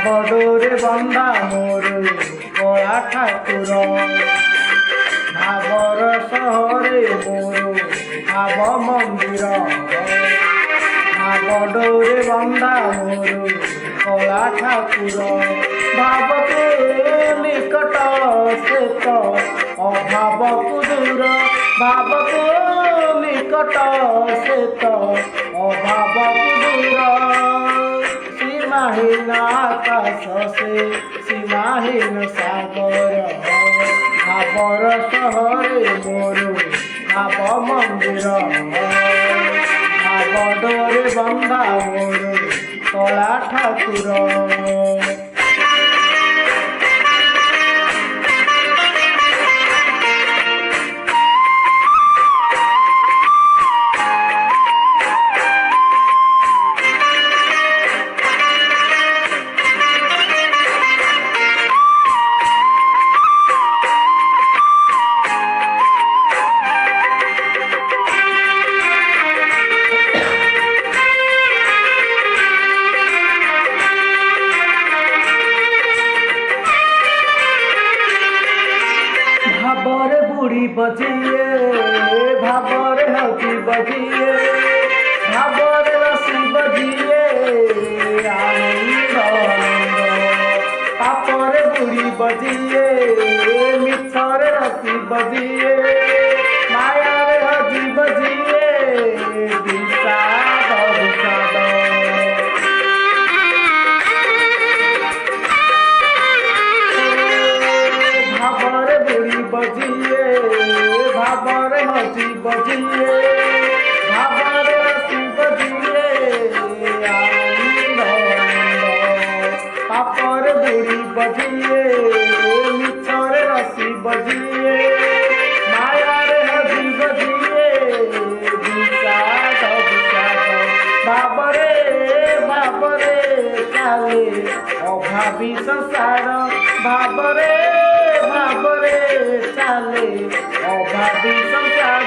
ভাবডোরে বন্ধা মোর কলা ঠাকুর ভাবর শহরে মোর ভাব মন্দির ভাবডোরে বন্ধা মোর কলা ঠাকুর ভাবকে নিকট সে তো অভাবকু দূর ভাবকে নিকট সে তো অভাবকু দূর সীমাহীন আকাশ সে সীমাহীন সাগর ভাবর শহরে মোর ভাব মন্দির ভাবডোরে বন্ধা মোর কলা ঠাকুর। ভাবরে বুড়ি বজিয়ে ভাবরে হকি বজিয়ে ভাবরে রসি বজিয়ে আনন্দ পাপরে বুড়ি বজিয়ে মিছরে রসি বজিয়ে মায়ারে হজি বজিয়ে বিষাদ বিষাদ ভাবরে বুড়ি বজিয়ে ভাবরে হজি বজিয়ে ভাবরে রসি বজিয়ে আনন্দ পাপরে বুড়ি বজিয়ে মিছরে রসি বজিয়ে মায়ারে হজি বজিয়ে বিষাদ বিষাদ ভাবরে ভাবরে চালে অভাবী সংসার ভাবরে ভাবরে চালে অভাবী সংসার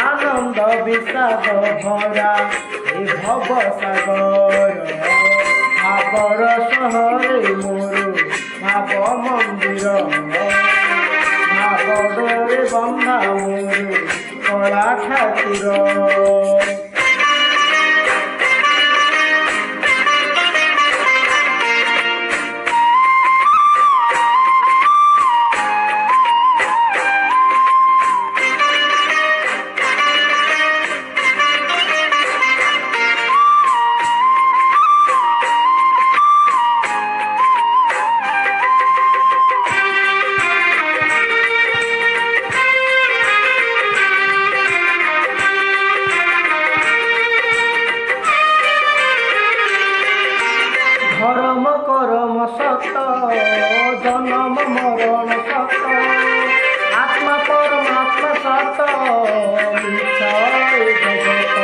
আনন্দ বিষাদ ভরা এ ভব সাগর ভাবর শহরে মোর ভাব মন্দির ভাবডোরে বন্ধা মোর কলা ঠাকুর। ধর্ম করম সত জনম মরণ সত আত্মা পরমাত্মা সত মিছ জগত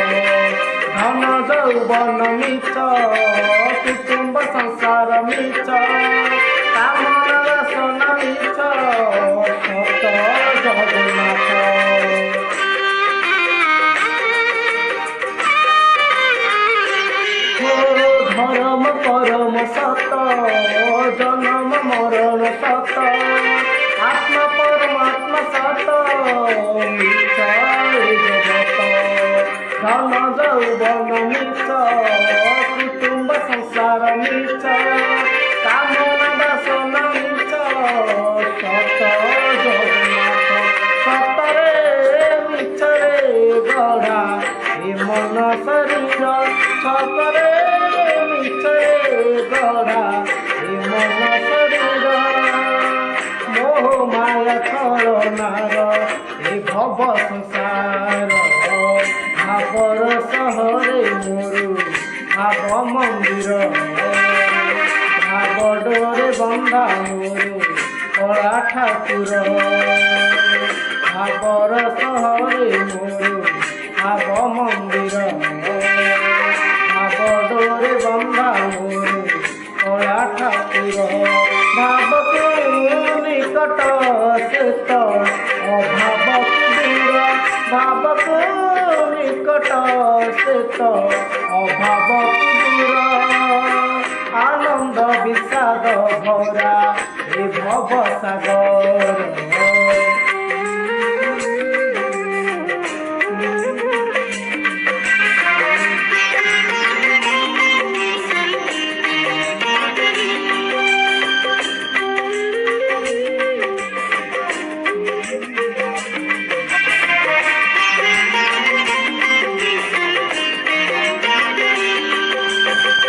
ধন যৌবন মিছ কুটুম্ব সংসার মিছ কামনা বাসনা মিছ সত জগন্নাথ। ধর্ম পরম সত জনম মরণ সত আত্মা পরমাত্মা সত মিছ জগত ধন যৌবন মিছ কুটুম্ব সংসার মিছ কামনা বাসনা মিছ সত জগন্নাথ। সতরে মিছরে গড়া এ মন শরীর সতরে মিছরে গড়া এ মন শরীর মোহ মায়া ছলনার এ ভব সংসার ভাবর শহরে মোর ভাব মন্দির ভাবডোরে বন্ধা মোর কলা ঠাকুর ভাবর শহরে মোর ভাব মন্দির ভাবডোরে বন্ধা মোর কলা ঠাকুর ভাবকে নিকট সে তো অভাবকু দূর ভাবকে নিকট সে তো অভাবকু দূর আনন্দ বিষাদ ভরা এ ভব সাগর